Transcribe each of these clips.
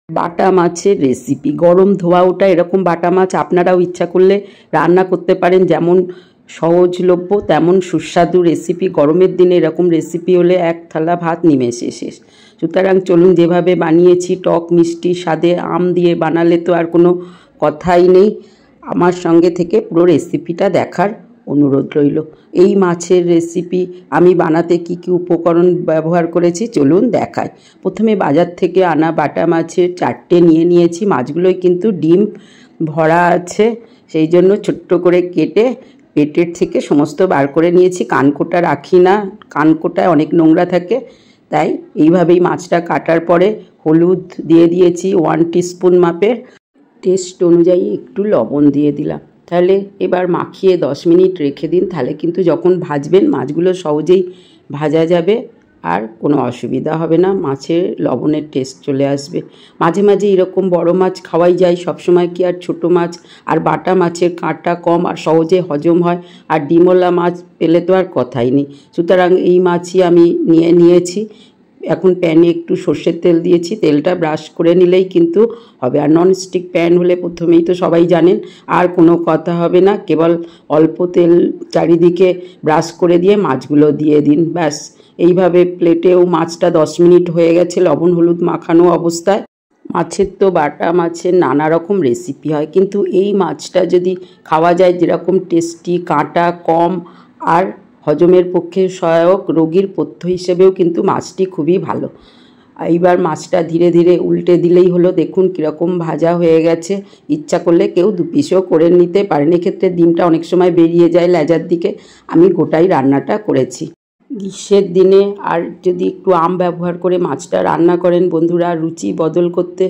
বাটা মাছের রেসিপি। গরম ধোয়া ওঠা এরকম বাটা মাছ আপনারাও ইচ্ছা করলে রান্না করতে পারেন। যেমন সহজলভ্য তেমন সুস্বাদু রেসিপি। গরমের দিনে এরকম রেসিপি হলে এক থালা ভাত নিমেষে শেষ। সুতরাং চলুন, যেভাবে বানিয়েছি টক মিষ্টি স্বাদে আম দিয়ে বানালে তো আর কোনো কথাই নেই। আমার সঙ্গে থেকে পুরো রেসিপিটা দেখার অনুরোধ রইল। এই মাছের রেসিপি আমি বানাতে কি কি উপকরণ ব্যবহার করেছি চলুন দেখাই। প্রথমে বাজার থেকে আনা বাটা মাছের 4টে নিয়ে নিয়েছি। মাছগুলোই কিন্তু ডিম ভরা আছে, সেই জন্য ছোট্ট করে কেটে পেটের থেকে সমস্ত বার করে নিয়েছি। কানকোটা রাখি না, কানকোটায় অনেক নোংরা থাকে, তাই এইভাবেই মাছটা কাটার পরে হলুদ দিয়ে দিয়েছি 1 টিস্পুন মাপের। টেস্ট অনুযায়ী একটু লবণ দিয়ে দিলাম। তাহলে এবার মাখিয়ে 10 মিনিট রেখে দিন, তাহলে কিন্তু যখন ভাজবেন মাছগুলো সহজেই ভাজা যাবে আর কোনো অসুবিধা হবে না, মাছের লবণের টেস্ট চলে আসবে। মাঝে মাঝে এরকম বড় মাছ খাওয়াই যায়, সবসময় কি আর ছোট মাছ। আর বাটা মাছের কাঁটা কম আর সহজে হজম হয়, আর ডিমওয়ালা মাছ পেলে তো আর কথাই নেই। সুতরাং এই মাছই আমি নিয়েছি। এখন প্যানে একটু সর্ষের তেল দিয়েছি, তেলটা ব্রাশ করে নিলেই কিন্তু হবে। আর ননস্টিক প্যান হলে প্রথমেই তো সবাই জানেন, আর কোনো কথা হবে না, কেবল অল্প তেল চারিদিকে ব্রাশ করে দিয়ে মাছগুলো দিয়ে দিন, ব্যাস। এইভাবে প্লেটেও মাছটা 10 মিনিট হয়ে গেছে লবণ হলুদ মাখানো অবস্থায়। মাছের তো বাটা মাছের নানা রকম রেসিপি হয়, কিন্তু এই মাছটা যদি খাওয়া যায় যেরকম টেস্টি, কাঁটা কম আর হজমের পক্ষে সহায়ক, রোগীর পথ্য হিসেবেও কিন্তু মাছটি খুবই ভালো। এইবার মাছটা ধীরে ধীরে উল্টে দিলেই হলো। দেখুন কীরকম ভাজা হয়ে গেছে। ইচ্ছা করলে কেউ 2 পিসও করে নিতে পারেন। এক্ষেত্রে ডিমটা অনেক সময় বেরিয়ে যায় লেজার দিকে, আমি গোটাই রান্নাটা করেছি। গ্রীষ্মের দিনে আর যদি একটু আম ব্যবহার করে মাছটা রান্না করেন বন্ধুরা, রুচি বদল করতে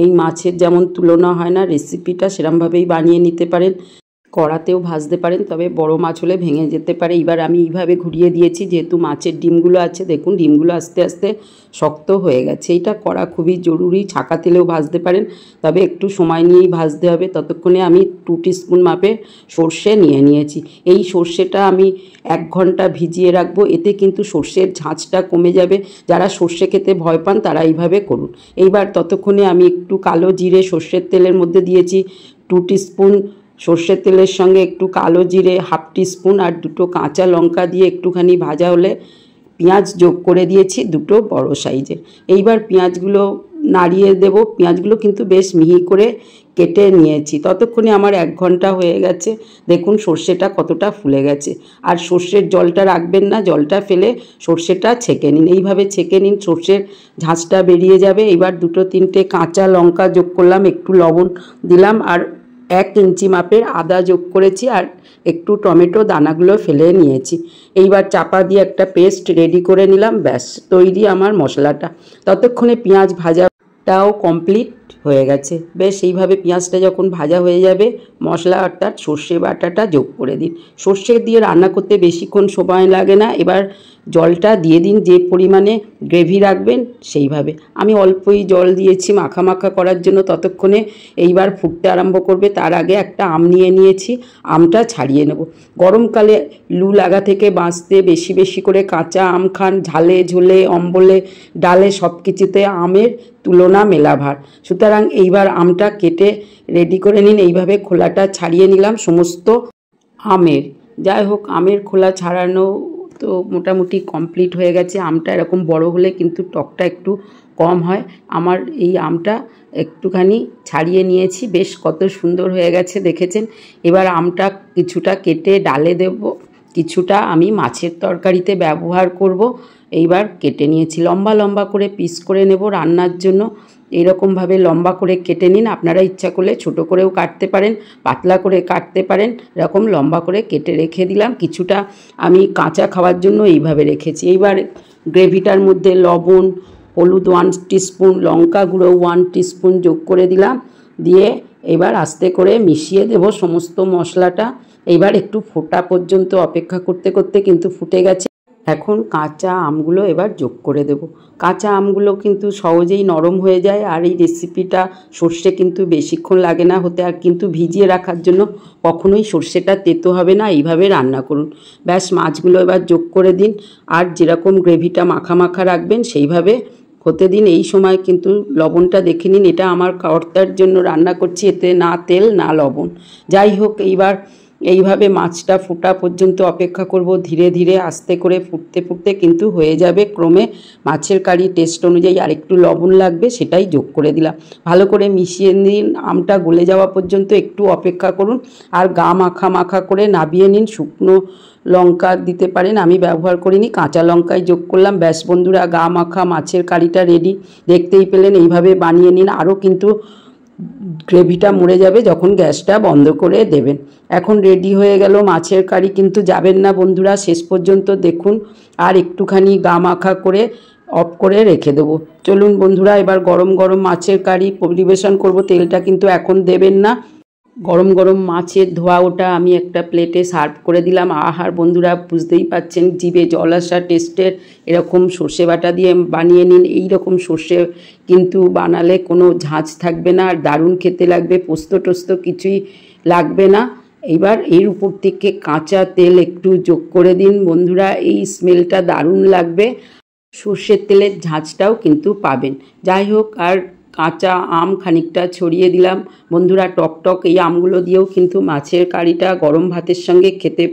এই মাছের যেমন তুলনা হয় না, রেসিপিটা সেরমভাবেই বানিয়ে নিতে পারেন। কড়াতেও ভাজতে পারেন, তবে বড় মাছ হলে ভেঙে যেতে পারে। এবার আমি এইভাবে ঘুরিয়ে দিয়েছি, যেহেতু মাছের ডিমগুলো আছে। দেখুন ডিমগুলো আস্তে আস্তে শক্ত হয়ে গেছে। এইটা করা খুবই জরুরি। ছাঁকা তেলেও ভাজতে পারেন, তবে একটু সময় নিয়েই ভাজতে হবে। ততক্ষণে আমি 2 টিস্পুন মাপের সর্ষে নিয়েছি। এই সর্ষেটা আমি 1 ঘন্টা ভিজিয়ে রাখবো, এতে কিন্তু সর্ষের ঝাঁঝটা কমে যাবে। যারা সর্ষে খেতে ভয় পান তারা এইভাবে করুন। এইবার ততক্ষণে আমি একটু কালো জিরে সর্ষের তেলের মধ্যে দিয়েছি। 2 টিস্পুন সর্ষের তেলের সঙ্গে একটু কালো জিরে 1/2 টিস্পুন আর 2টো কাঁচা লঙ্কা দিয়ে একটুখানি ভাজা হলে পেঁয়াজ যোগ করে দিয়েছি 2টো বড় সাইজের। এইবার পেঁয়াজগুলো নাড়িয়ে দেব। পেঁয়াজগুলো কিন্তু বেশ মিহি করে কেটে নিয়েছি। ততক্ষণে আমার 1 ঘন্টা হয়ে গেছে। দেখুন সর্ষেটা কতটা ফুলে গেছে। আর সর্ষের জলটা রাখবেন না, জলটা ফেলে সর্ষেটা ছেঁকে নিন। এইভাবে ছেঁকে নিন, সর্ষের ঝাঁঝটা বেরিয়ে যাবে। এবার 2-3টে কাঁচা লঙ্কা যোগ করলাম, একটু লবণ দিলাম আর 1 ইঞ্চি মাপের আদা যোগ করেছি আর একটু টমেটো দানাগুলো ফেলে নিয়েছি। এইবার চাপা দিয়ে একটা পেস্ট রেডি করে নিলাম, ব্যাস তৈরি আমার মশলাটা। ততক্ষণে পেঁয়াজ ভাজাটাও কমপ্লিট হয়ে গেছে। বেশ এইভাবে পেঁয়াজটা যখন ভাজা হয়ে যাবে, মশলা অর্থাৎ সর্ষে বাটাটা যোগ করে দিন। সর্ষে দিয়ে রান্না করতে বেশিক্ষণ সময় লাগে না। এবার জলটা দিয়ে দিন, যে পরিমাণে গ্রেভি রাখবেন সেইভাবে। আমি অল্পই জল দিয়েছি মাখা মাখা করার জন্য। ততক্ষণে এইবার ফুটতে আরম্ভ করবে। তার আগে একটা আম নিয়েছি, আমটা ছাড়িয়ে নেব। গরমকালে লু লাগা থেকে বাঁচতে বেশি বেশি করে কাঁচা আম খান। ঝালে ঝোলে অম্বলে ডালে সব কিছুতে আমের তুলনা মেলাভার। সুতরাং এইবার আমটা কেটে রেডি করে নিন। এইভাবে খোলাটা ছাড়িয়ে নিলাম সমস্ত আমের। যাই হোক, আমের খোলা ছাড়ানো তো মোটামুটি কমপ্লিট হয়ে গেছে। আমটা এরকম বড় হলে কিন্তু টকটা একটু কম হয়। আমার এই আমটা একটুখানি ছাড়িয়ে নিয়েছি, বেশ কত সুন্দর হয়ে গেছে দেখেছেন। এবার আমটা কিছুটা কেটে ডালে দেব, কিছুটা আমি মাছের তরকারিতে ব্যবহার করব। এইবার কেটে নিয়েছি, লম্বা লম্বা করে পিস করে নেব রান্নার জন্য। এইরকমভাবে লম্বা করে কেটে নিন। আপনারা ইচ্ছা করলে ছোট করেও কাটতে পারেন, পাতলা করে কাটতে পারেন। এরকম লম্বা করে কেটে রেখে দিলাম। কিছুটা আমি কাঁচা খাওয়ার জন্য এইভাবে রেখেছি। এইবার গ্রেভিটার মধ্যে লবণ হলুদ 1 টিস্পুন, লঙ্কা গুঁড়ো 1 টিস্পুন যোগ করে দিলাম। দিয়ে এবার আস্তে করে মিশিয়ে দেব সমস্ত মশলাটা। এইবার একটু ফোটা পর্যন্ত অপেক্ষা করতে করতে কিন্তু ফুটে গেছে। এখন কাঁচা আমগুলো এবার যোগ করে দেব। কাঁচা আমগুলো কিন্তু সহজেই নরম হয়ে যায়, আর এই রেসিপিটা সর্ষে কিন্তু বেশিক্ষণ লাগে না হতে। আর কিন্তু ভিজিয়ে রাখার জন্য কখনোই সর্ষেটা তেতো হবে না। এইভাবে রান্না করুন, ব্যাস। মাছগুলো এবার যোগ করে দিন, আর যেরকম গ্রেভিটা মাখা মাখা রাখবেন সেইভাবে হতে দিন। এই সময় কিন্তু লবণটা দেখে নিন। এটা আমার কর্তার জন্য রান্না করছি, এতে না তেল না লবণ। যাই হোক, এইবার এইভাবে মাছটা ফোটা পর্যন্ত অপেক্ষা করব। ধীরে ধীরে আস্তে করে ফুটতে ফুটতে কিন্তু হয়ে যাবে ক্রমে। মাছের কারি টেস্ট অনুযায়ী আরেকটু লবণ লাগবে, সেটাই যোগ করে দিলাম। ভালো করে মিশিয়ে নিন, আমটা গলে যাওয়া পর্যন্ত একটু অপেক্ষা করুন। আর গা মাখা মাখা করে নাবিয়ে নিন। শুকনো লঙ্কা দিতে পারেন, আমি ব্যবহার করিনি, কাঁচা লঙ্কাই যোগ করলাম। ব্যাস বন্ধুরা, গা মাখা মাছের কারিটা রেডি। দেখতেই পেলেন, এইভাবে বানিয়ে নিন। আরও কিন্তু গ্রেভিটা মরে যাবে যখন গ্যাসটা বন্ধ করে দেবেন। এখন রেডি হয়ে গেল মাছের কারি। কিন্তু যাবেন না বন্ধুরা, শেষ পর্যন্ত দেখুন। আর একটুখানি গা মাখা করে অফ করে রেখে দেবো। চলুন বন্ধুরা, এবার গরম গরম মাছের কারি পরিবেশন করব। তেলটা কিন্তু এখন দেবেন না। গরম গরম মাছের ধোয়া ওটা আমি একটা প্লেটে সার্ভ করে দিলাম। আহার বন্ধুরা, বুঝতেই পাচ্ছেন জিভে জল আসা টেস্টের। এরকম সর্ষে বাটা দিয়ে বানিয়ে নিন। এই রকম সর্ষে কিন্তু বানালে কোনো ঝাঁঝ থাকবে না, আর দারুণ খেতে লাগবে। পোস্ত টোস্ত কিছুই লাগবে না। এইবার এর উপর থেকে কাঁচা তেল একটু যোগ করে দিন বন্ধুরা, এই স্মেলটা দারুণ লাগবে। সর্ষের তেলের ঝাঁঝটাও কিন্তু পাবেন। যাই হোক, আর কাঁচা আম খানিকটা ছড়িয়ে দিলাম বন্ধুরা। টক টক এই আমগুলো দিয়েও কিন্তু মাছের কারিটা গরম ভাতের সঙ্গে খেতে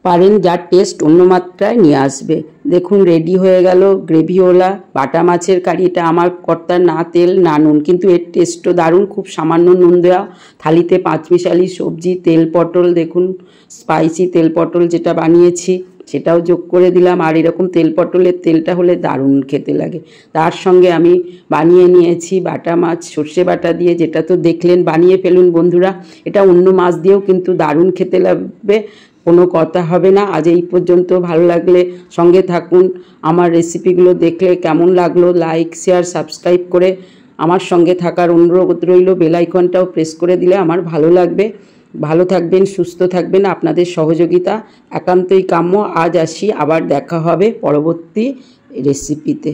পারেন, যার টেস্ট অন্য মাত্রায় নিয়ে আসবে। দেখুন রেডি হয়ে গেল গ্রেভিওয়ালা বাটা মাছের কারি। এটা আমার কর্তার, না তেল না নুন, কিন্তু এর টেস্টও দারুণ। খুব সামান্য নুন দেওয়া। থালিতে পাঁচমিশালি সবজি, তেল পটল, দেখুন স্পাইসি তেল পটল যেটা বানিয়েছি সেটাও যোগ করে দিলাম। আর এরকম তেল পটলের তেলটা হলে দারুণ খেতে লাগে। তার সঙ্গে আমি বানিয়ে নিয়েছি বাটা মাছ সর্ষে বাটা দিয়ে, যেটা তো দেখলেন। বানিয়ে ফেলুন বন্ধুরা, এটা অন্য মাছ দিয়েও কিন্তু দারুণ খেতে লাগবে, কোনো কথা হবে না। আজ এই পর্যন্ত। ভালো লাগলে সঙ্গে থাকুন। আমার রেসিপিগুলো দেখলে কেমন লাগলো লাইক শেয়ার সাবস্ক্রাইব করে আমার সঙ্গে থাকার অনুরোধ রইল। বেল আইকনটাও প্রেস করে দিলে আমার ভালো লাগবে। ভালো থাকবেন, সুস্থ থাকবেন। আপনাদের সহযোগিতা একান্তই কাম্য। আজ আসি, আবার দেখা হবে পরবর্তী রেসিপিতে।